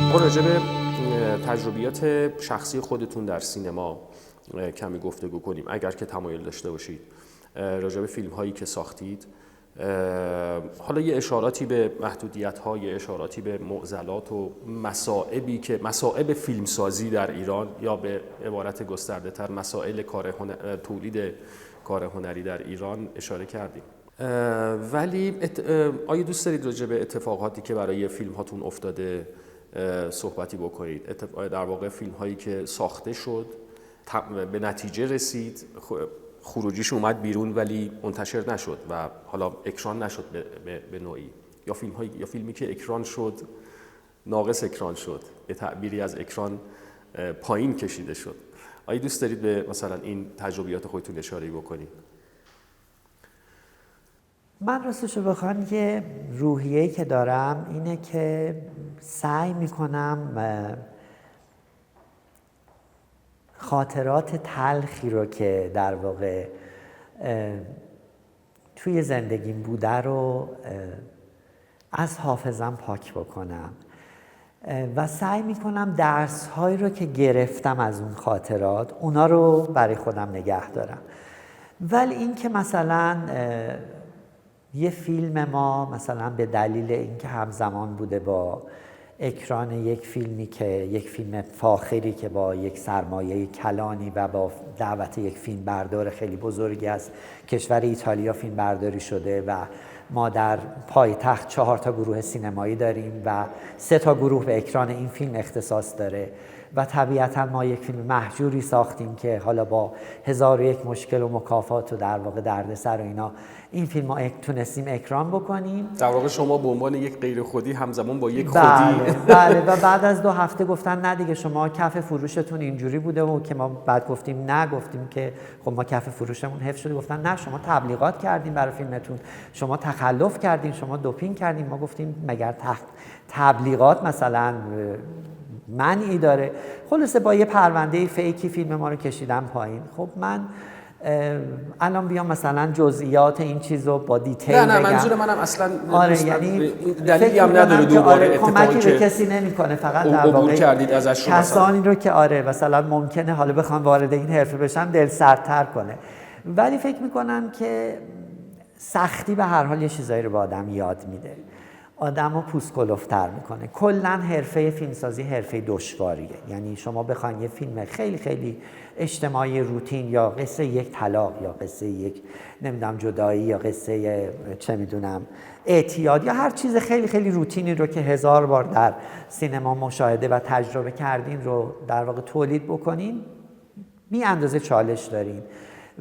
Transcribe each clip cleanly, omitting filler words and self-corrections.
ما راجع به تجربیات شخصی خودتون در سینما کمی گفتگو کنیم اگر که تمایل داشته باشید. راجع به فیلم هایی که ساختید، حالا یه اشاراتی به محدودیت ها، یه اشاراتی به معضلات و مصائبی که مصائب فیلمسازی در ایران، یا به عبارت گسترده تر مسائل تولید کار هنری در ایران اشاره کردیم. ولی آیا دوست دارید راجع به اتفاقاتی که برای فیلم هاتون افتاده صحبتی بکنید؟ در واقع فیلم هایی که ساخته شد، به نتیجه رسید، خروجیش اومد بیرون ولی منتشر نشد و حالا اکران نشد به نوعی، یا فیلمی که اکران شد ناقص اکران شد، به تعبیری از اکران پایین کشیده شد. آیا دوست دارید به مثلا این تجربیات خودتون اشاره بکنید؟ من راستشو بخوام که روحیه‌ای که دارم اینه که سعی میکنم خاطرات تلخی رو که در واقع توی زندگیم بوده رو از حافظم پاک بکنم و سعی میکنم درس‌هایی رو که گرفتم از اون خاطرات اونا رو برای خودم نگه دارم. ولی این که مثلا یه فیلم ما مثلا به دلیل اینکه همزمان بوده با اکران یک فیلمی که یک فیلم فاخری که با یک سرمایه کلانی و با دعوت یک فیلم بردار خیلی بزرگی از کشور ایتالیا فیلم برداری شده و ما در پایتخت 4 گروه سینمایی داریم و 3 گروه به اکران این فیلم اختصاص داره و طبیعتا ما یک فیلم مهجوری ساختیم که حالا با 1001 مشکل و مکافات و در واقع دردسر و اینا این فیلم ما تونستیم اکران بکنیم. در واقع شما به عنوان یک غیر خودی همزمان با یک خودی. بله و بعد از 2 هفته گفتن نه دیگه شما کف فروشتون اینجوری بوده و که ما بعد گفتیم نه، گفتیم که خب ما کف فروشمون حفظ شده. گفتن نه شما تبلیغات کردین برای فیلمتون، شما تخلف کردین، شما دوپینگ کردین. ما گفتیم مگر تبلیغات مثلا منعی داره؟ خلاصه با یه پرونده فیکی فیلم ما رو کشیدن پایین. خب من الان بیام مثلا جزئیات این چیزو با دیتیل بگم؟ نه منظور منم اصلا آره یعنی دلیلی هم نداره دوباره کمکی به کسی نمیکنه، فقط در واقع کردید ازش کسانی رو که مثلا ممکنه حالا بخوام وارد این حرفه بشن دل سردتر کنه. ولی فکر میکنم که سختی به هر حال یه چیزایی رو به آدم یاد میده، آدم رو پوست کلفتر میکنه. کلا حرفه فیلمسازی حرفه دشواریه. یعنی شما بخواید یه فیلم خیلی خیلی اجتماعی روتین یا قصه یک طلاق یا قصه یک نمیدونم جدایی یا قصه چه میدونم اعتیاد یا هر چیز خیلی خیلی روتینی رو که 1000 بار در سینما مشاهده و تجربه کردین رو در واقع تولید بکنین، بی اندازه چالش دارین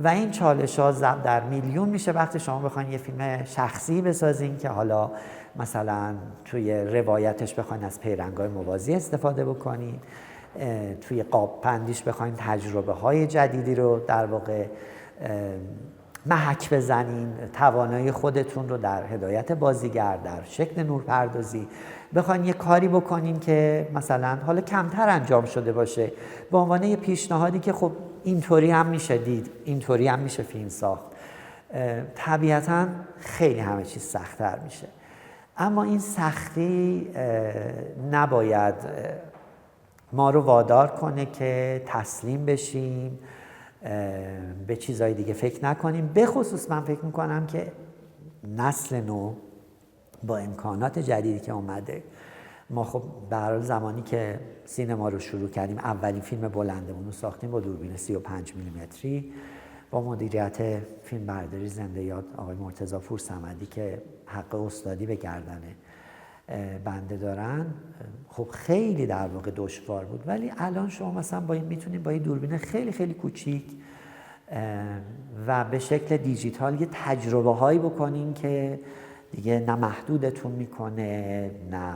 و این چالش ها ضرب در میلیون میشه وقتی شما بخواین یه فیلم شخصی بسازین که حالا مثلا توی روایتش بخواین از پیرنگ‌های موازی استفاده بکنین، توی قاب پندیش بخواین تجربه های جدیدی رو در واقع محک بزنین، توانایی خودتون رو در هدایت بازیگر، در شکل نورپردازی بخواین یه کاری بکنین که مثلا حالا کمتر انجام شده باشه، به عنوان یه پیشنهادی که خب اینطوری هم میشه دید، اینطوری هم میشه فیلم ساخت. طبیعتاً خیلی همه چیز سخت‌تر میشه، اما این سختی نباید ما رو وادار کنه که تسلیم بشیم، به چیزهای دیگه فکر نکنیم. به خصوص من فکر میکنم که نسل نو با امکانات جدیدی که اومده، ما خب به هر حال زمانی که سینما رو شروع کردیم اولین فیلم بلندمون رو ساختیم با دوربین 35 میلیمتری با مدیریت فیلم برداری زنده یاد آقای مرتضی پورصمدی که حق استادی به گردن بنده دارن. خب خیلی در واقع دشوار بود، ولی الان شما مثلا میتونید با یه دوربین خیلی خیلی کوچیک و به شکل دیجیتال یه تجربه هایی بکنین که دیگه نه محدودتون میکنه نه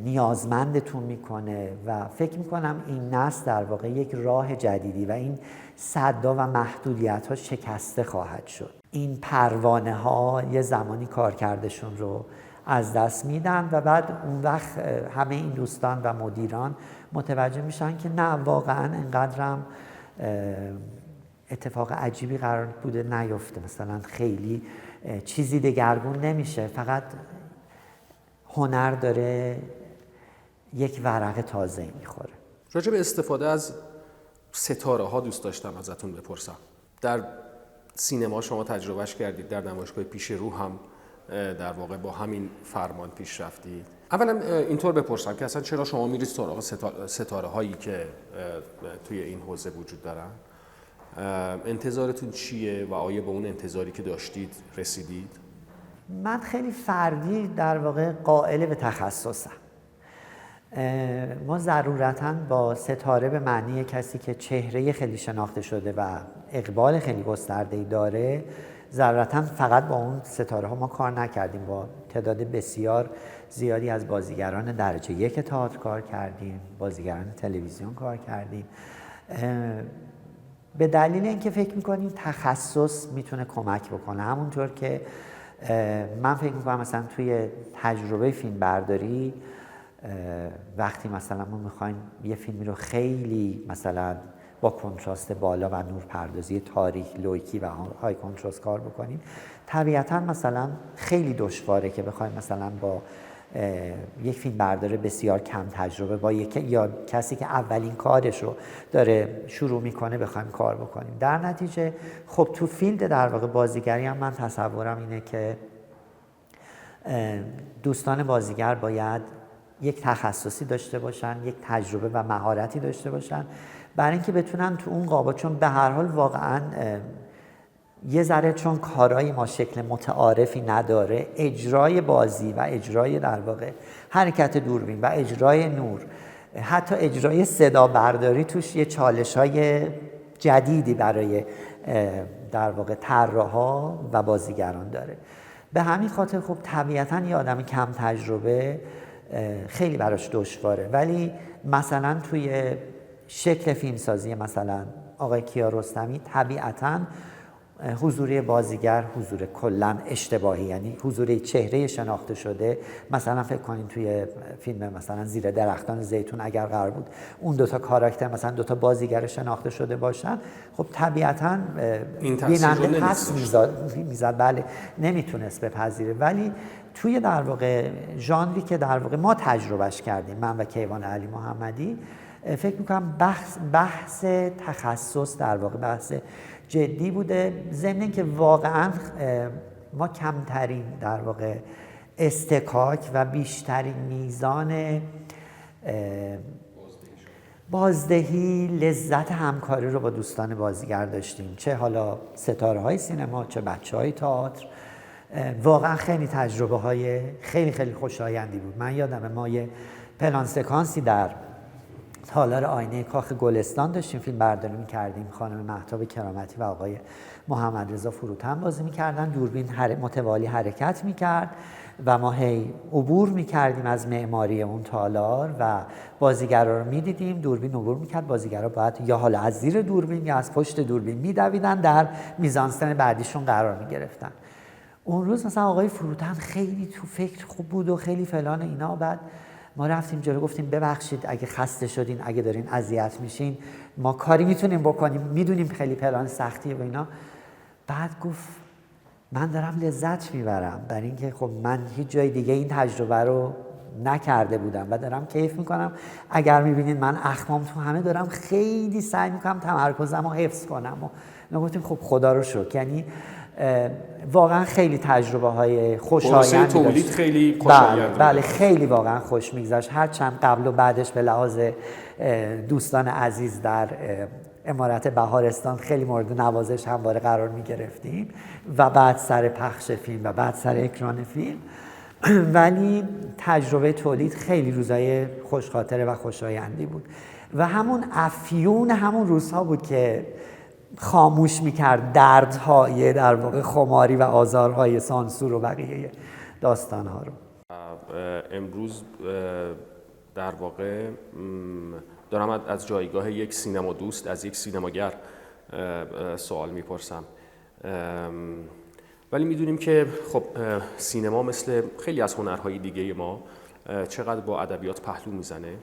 نیازمندتون میکنه و فکر میکنم این نسل در واقع یک راه جدیدی و این سدها و محدودیت ها شکسته خواهد شد. این پروانه ها یه زمانی کارکردشون رو از دست میدن و بعد اون وقت همه این دوستان و مدیران متوجه میشن که نه واقعا اینقدرم اتفاق عجیبی قرار بوده نیفته، مثلا خیلی چیزی دگرگون نمیشه، فقط هنر داره یک ورق تازه میخوره. راجع به استفاده از ستاره ها دوست داشتم ازتون بپرسم. در سینما شما تجربهش کردید، در نمایشگاه پیش رو هم در واقع با همین فرمان پیش رفتید. اولا اینطور بپرسم که اصلا چرا شما میرید سراغ ستاره هایی که توی این حوزه وجود دارن؟ انتظارتون چیه و آیا به اون انتظاری که داشتید رسیدید؟ من خیلی فردی در واقع قائل به تخصصم. ما ضرورتاً با ستاره به معنی کسی که چهره خیلی شناخته شده و اقبال خیلی گسترده‌ای داره، ضرورتاً فقط با اون ستاره ها ما کار نکردیم. با تعداد بسیار زیادی از بازیگران درجه یک تئاتر کار کردیم، بازیگران تلویزیون کار کردیم، به دلیل اینکه فکر می‌کنیم تخصص میتونه کمک بکنه. همونطور که من فکر می‌کنم مثلا توی تجربه فیلم برداری وقتی مثلا ما میخوایم یه فیلمی رو خیلی مثلا با کنتراست بالا و نورپردازی تاریک، لویکی و های کنتراست کار بکنیم، طبیعتا مثلا خیلی دشواره که بخوایم مثلا با یک فیلم بردار بسیار کم تجربه با یا کسی که اولین کارش رو داره شروع میکنه بخوایم کار بکنیم. در نتیجه خب تو فیلد در واقع بازیگری هم من تصورم اینه که دوستان بازیگر باید یک تخصصی داشته باشن، یک تجربه و مهارتی داشته باشن برای اینکه بتونن تو اون قابا، چون به هر حال واقعا یه ذره چون کارهای ما شکل متعارفی نداره، اجرای بازی و اجرای در واقع حرکت دوربین و اجرای نور، حتی اجرای صدا برداری توش یه چالش‌های جدیدی برای در واقع طراحا و بازیگران داره. به همین خاطر خب طبیعتاً یه آدم کم تجربه خیلی براش دشواره. ولی مثلا توی شکل فیلمسازی مثلا آقای کیارستمی طبیعتاً حضور بازیگر حضور کلاً اشتباهی، یعنی حضور چهره شناخته شده. مثلا فکر کنین توی فیلم مثلا زیر درختان زیتون اگر قرار بود اون دوتا کاراکتر مثلا دوتا بازیگر شناخته شده باشن، خب طبیعتاً بیننده پس میزد، بله نمیتونست بپذیره. ولی توی در واقع ژانری که در واقع ما تجربهش کردیم، من و کیوان علی محمدی، فکر میکنم بحث تخصص در واقع بحث جدی بوده، ضمن که واقعا ما کمترین در واقع استکاک و بیشترین میزان بازدهی لذت همکاری رو با دوستان بازیگر داشتیم، چه حالا ستاره های سینما چه بچه های تئاتر. واقعا خیلی تجربه های خیلی خیلی خوشایندی بود. من یادمه ما یه پلان سکانسی در تالار آینه کاخ گلستان داشتیم فیلم برداری می‌کردیم. خانم مهتاب کرامتی و آقای محمد رضا فروتن بازی می‌کردن. دوربین متوالی حرکت می‌کرد و ما هی عبور می‌کردیم از معماری اون تالار و بازیگرا رو می‌دیدیم. دوربین عبور می‌کرد، بازیگرا باید یا حالا از زیر دوربین یا از پشت دوربین می‌دویدن، در میزانسن بعدیشون قرار می‌گرفتن. اون روز مثلا آقای فروتن خیلی تو فکر خوب بود و خیلی فلان اینا. بعد ما رفتیم جلو گفتیم ببخشید اگه خسته شدین، اگه دارین اذیت میشین، ما کاری میتونیم بکنیم، میدونیم خیلی پلان سختیه و اینا. بعد گفت من دارم لذت میبرم برای اینکه خب من هیچ جای دیگه این تجربه رو نکرده بودم و دارم کیف میکنم. اگر میبینین من اخمام تو همه دارم خیلی سعی میکنم تمرکزم رو حفظ کنم و گفتیم خب خدا رو شکر. یعنی واقعا خیلی تجربه های خوشایندی تولید خیلی خوشایند. بله خیلی واقعا خوش میگذشت. هرچند قبل و بعدش به لحاظ دوستان عزیز در امارت بهارستان خیلی مورد نوازش همواره قرار میگرفتیم و بعد سر پخش فیلم و بعد سر اکران فیلم، ولی تجربه تولید خیلی روزای خوشخاطره و خوشایندی بود و همون افیون همون روزها بود که خاموش میکرد دردهای در واقع خماری و آزارهای سانسور و بقیه داستانها رو. امروز در واقع دارم از جایگاه یک سینما دوست، از یک سینماگر سوال میپرسم، ولی میدونیم که خب سینما مثل خیلی از هنرهای دیگه ما چقدر با ادبیات پهلو میزنه.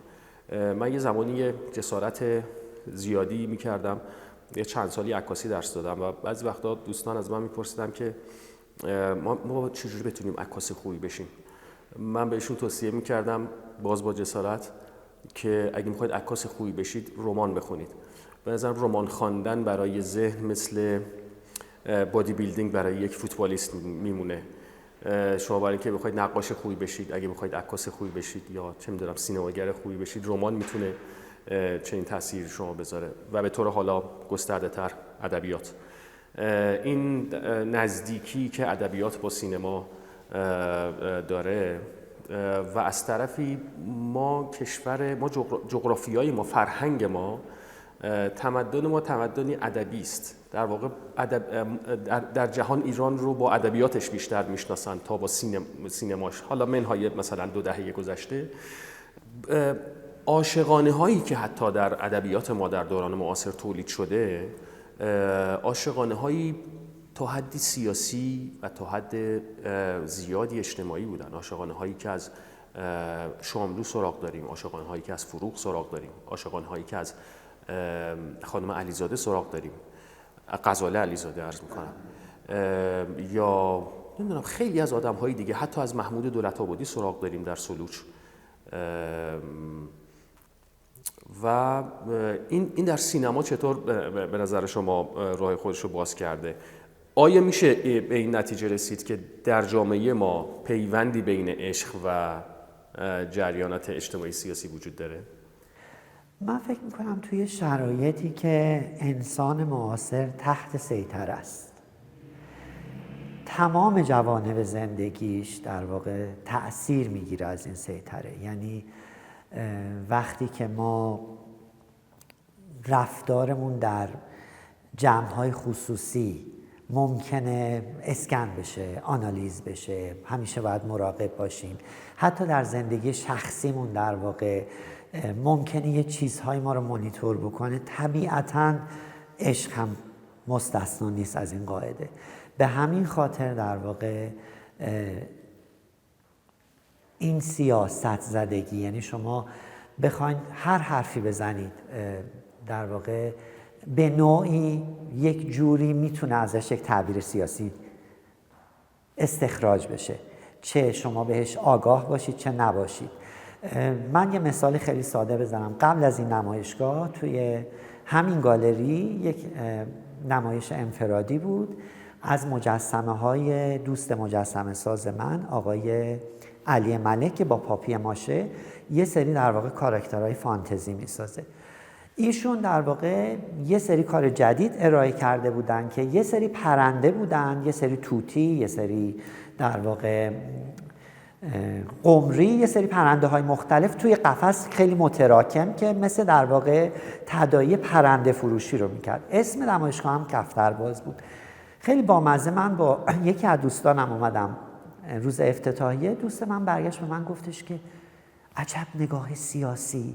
من یه زمانی جسارت زیادی میکردم، یه چند سالی عکاسی درس دادم و بعضی وقتا دوستان از من میپرسیدن که ما چجوری بتونیم عکاس خوبی بشیم. من بهشون توصیه میکردم باز با جسارت که اگه میخواید عکاس خوبی بشید رمان بخونید. به نظرم رمان خواندن برای ذهن مثل بادی بیلدینگ برای یک فوتبالیست میمونه. شما برای اینکه بخواید نقاش خوبی بشید، اگه بخواید عکاس خوبی بشید یا چه میدونم سینماگر خوبی بشید، رمان میتونه چنین تاثیر شما بذاره و به طور حالا گسترده تر ادبیات. این نزدیکی که ادبیات با سینما داره و از طرفی ما کشور ما جغرافیای ما، فرهنگ ما، تمدن ما تمدنی ادبی است. در واقع در جهان ایران رو با ادبیاتش بیشتر میشناسن تا با سینماش. حالا منهای مثلا 2 دهه گذشته عاشقانه هایی که حتی در ادبیات ما در دوران معاصر تولید شده، عاشقانه هایی تا حدی سیاسی و تا حد زیادی اجتماعی بودن. عاشقانه هایی که از شاملو سراغ داریم، عاشقانه هایی که از فروغ سراغ داریم، عاشقانه هایی که از خانم علیزاده سراغ داریم، غزاله علیزاده عرض میکنم، یا نمیدونم خیلی از آدم های دیگه، حتی از محمود دولت‌آبادی سراغ داریم در سلوچ. و این در سینما چطور به نظر شما راه خودش رو باز کرده؟ آیا میشه به این نتیجه رسید که در جامعه ما پیوندی بین عشق و جریانات اجتماعی سیاسی وجود داره؟ من فکر میکنم توی شرایطی که انسان معاصر تحت سیطره است، تمام جوانب زندگیش در واقع تأثیر میگیره از این سیطره. یعنی وقتی که ما رفتارمون در جمع‌های خصوصی ممکنه اسکن بشه، آنالیز بشه، همیشه باید مراقب باشیم. حتی در زندگی شخصیمون در واقع ممکنه یه چیزهای ما رو مانیتور بکنه. طبیعتاً عشق هم مستثنا نیست از این قاعده. به همین خاطر در واقع این سیاست زدگی، یعنی شما بخواید هر حرفی بزنید در واقع به نوعی یک جوری میتونه ازش یک تعبیر سیاسی استخراج بشه، چه شما بهش آگاه باشید چه نباشید. من یه مثال خیلی ساده بزنم. قبل از این نمایشگاه توی همین گالری یک نمایش انفرادی بود از مجسمه های دوست مجسمه ساز من، آقای علی ملک، که با پاپی ماشه یه سری در واقع کاراکترهای فانتزی میسازه. ایشون در واقع یه سری کار جدید ارائه کرده بودن که یه سری پرنده بودن، یه سری توتی، یه سری در واقع قمری، یه سری پرنده های مختلف توی قفس خیلی متراکم که مثل در واقع تداعی پرنده فروشی رو میکرد. اسم نمایشگاه هم کفترباز بود. خیلی بامزه. من با یکی از دوستانم اومدم روز افتتاحیه، دوست من برگشت به من گفتش که عجب نگاه سیاسی،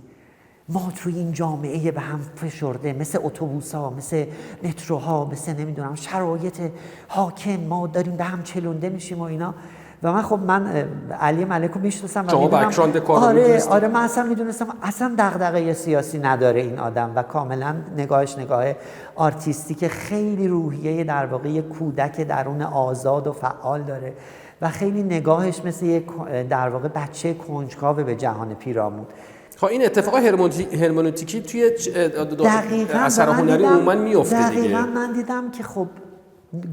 ما توی این جامعه به هم فشرده، مثل اتوبوس‌ها، مثل متروها، مثل نمیدونم شرایط حاکم، ما داریم به هم چلونده میشیم و اینا. و من خب من علی ملک رو میشناسم. شما بک‌گراند کارو میدونستم؟ آره من اصلا میدونستم اصلا دغدغه سیاسی نداره این آدم و کاملا نگاهش نگاه آرتیستیک، خیلی روحیه در واقع یک کودک درون آزاد و فعال داره و خیلی نگاهش مثل یک در واقع بچه کنجکاو به جهان پیرامون. خب این اتفاق هرمنوتیکی توی اثر هنری عموما میفته دیگه. دقیقاً من دیدم که خب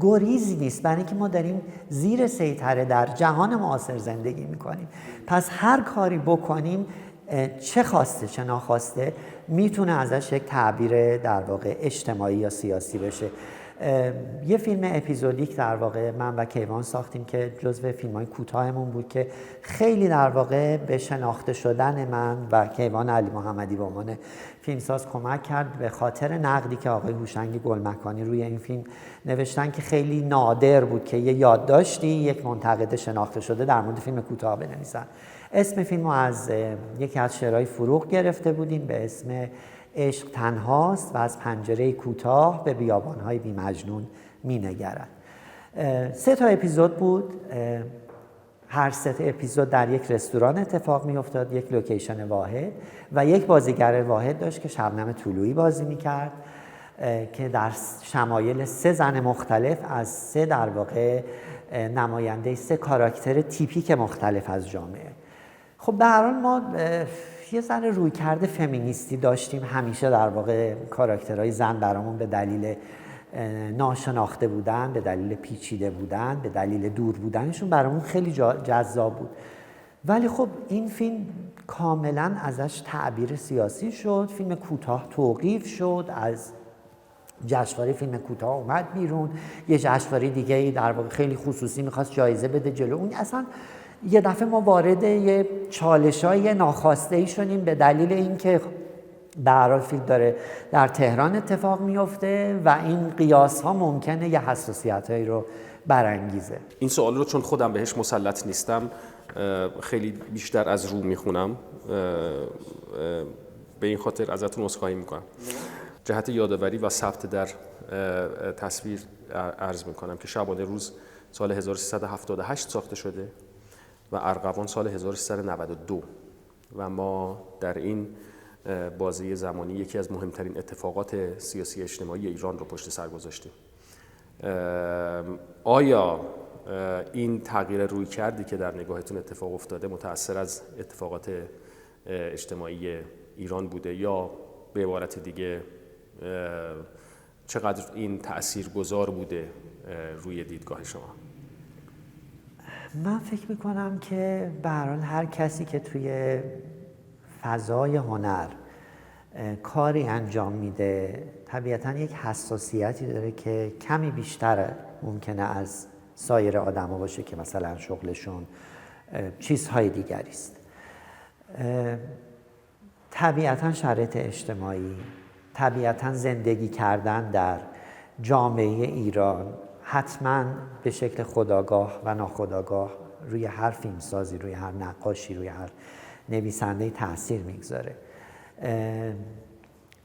گریزی نیست، برای اینکه ما داریم زیر سیطره در جهان معاصر زندگی میکنیم. پس هر کاری بکنیم، چه خواسته چه ناخواسته، میتونه ازش یک تعبیر در واقع اجتماعی یا سیاسی بشه. یه فیلم اپیزودیک در واقع من و کیوان ساختیم که جزو فیلم‌های کوتاهمون بود که خیلی در واقع به شناخته شدن من و کیوان علی محمدی به عنوان فیلمساز کمک کرد، به خاطر نقدی که آقای هوشنگ گلمکانی روی این فیلم نوشتن که خیلی نادر بود که یه یادداشتی یک منتقد شناخته شده در مورد فیلم کوتاه بنویسن. اسم فیلمو از یکی از شعرهای فروغ گرفته بودیم به اسم عشق تنهاست و از پنجره کوتاه به بیابان‌های بی مجنون می‌نگرد. 3 تا اپیزود بود. هر 3 اپیزود در یک رستوران اتفاق می‌افتاد، یک لوکیشن واحد و یک بازیگر واحد داشت که شبنم طلویی بازی می‌کرد که در شمایل 3 زن مختلف از 3 در واقع نماینده 3 کاراکتر تیپیک مختلف از جامعه. خب به هر حال ما یه ذره رویکرد فمینیستی داشتیم همیشه، در واقع کاراکترهای زن برامون به دلیل ناشناخته بودن، به دلیل پیچیده بودن، به دلیل دور بودنشون برامون خیلی جذاب بود. ولی خب این فیلم کاملا ازش تعبیر سیاسی شد، فیلم کوتاه توقیف شد، از جشنواره فیلم کوتاه اومد بیرون، یه جشنواره دیگه در واقع خیلی خصوصی میخواست جایزه بده جلو اون. اصلا یه دفعه ما وارد یه چالش‌های ناخواسته ای شدیم به دلیل اینکه به هر حال فیلم داره در تهران اتفاق میفته و این قیاس ها ممکنه یه حساسیتایی رو برانگیزه. این سوال رو چون خودم بهش مسلط نیستم خیلی بیشتر از رو میخونم، به این خاطر ازتون عذرخواهی میکنم. جهت یادآوری و ثبت در تصویر عرض میکنم که شبانه روز سال 1378 ساخته شده و ارغوان سال 1392 و ما در این بازه زمانی یکی از مهمترین اتفاقات سیاسی اجتماعی ایران رو پشت سر گذاشتیم. آیا این تغییر رویکردی که در نگاهتون اتفاق افتاده متأثر از اتفاقات اجتماعی ایران بوده یا به عبارت دیگه چقدر این تاثیرگذار بوده روی دیدگاه شما؟ من فکر میکنم که به هر حال هر کسی که توی فضای هنر کاری انجام میده طبیعتاً یک حساسیتی داره که کمی بیشتر ممکنه از سایر آدما باشه که مثلا شغلشون چیزهای دیگری است. طبیعتاً شرایط اجتماعی، طبیعتاً زندگی کردن در جامعه ایران حتماً به شکل خودآگاه و ناخودآگاه روی هر فیلمسازی، روی هر نقاشی، روی هر نویسنده تأثیر میگذاره.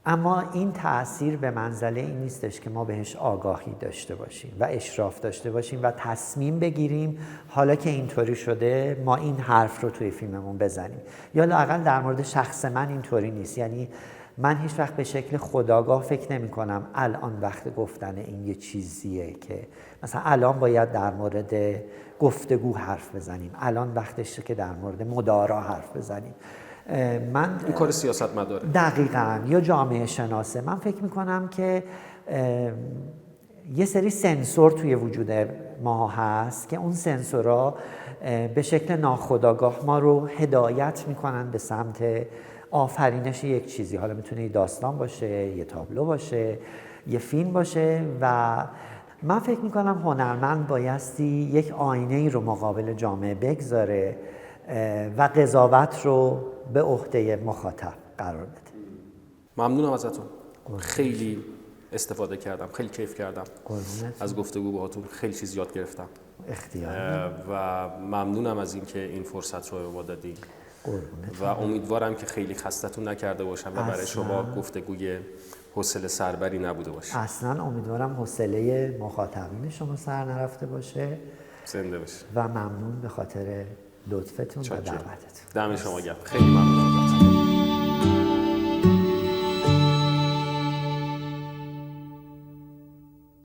اما این تأثیر به منزله این نیستش که ما بهش آگاهی داشته باشیم و اشراف داشته باشیم و تصمیم بگیریم حالا که اینطوری شده ما این حرف رو توی فیلممون بزنیم، یا لااقل در مورد شخص من اینطوری نیست. یعنی من هیچ وقت به شکل خودآگاه فکر نمی کنم الان وقت گفتن این یه چیزیه که مثلا الان باید در مورد گفتگو حرف بزنیم، الان وقتشه که در مورد مدارا حرف بزنیم. من این کار سیاستمداره دقیقاً یا جامعه شناسه. من فکر میکنم که یه سری سنسور توی وجود ما هست که اون سنسورها به شکل ناخودآگاه ما رو هدایت میکنن به سمت آفرینش یک چیزی. حالا میتونه یه داستان باشه، یه تابلو باشه، یه فیلم باشه و من فکر میکنم هنرمند بایستی یک آینه‌ای رو مقابل جامعه بگذاره و قضاوت رو به عهده مخاطب قرار بده. ممنونم ازتون. خیلی استفاده کردم، خیلی کیف کردم از گفتگو باهاتون، خیلی چیز یاد گرفتم. اختیار و ممنونم از اینکه این فرصت رو به ما دادید و امیدوارم که خیلی خستتون نکرده باشم و برای شما گفتگوی حوصله سربری نبوده باشه. اصلا امیدوارم حوصله مخاطبین شما سر نرفته باشه. زنده باشه. و ممنون به خاطر لطفتون و دعوتتون. دم شما گرم. خیلی ممنون.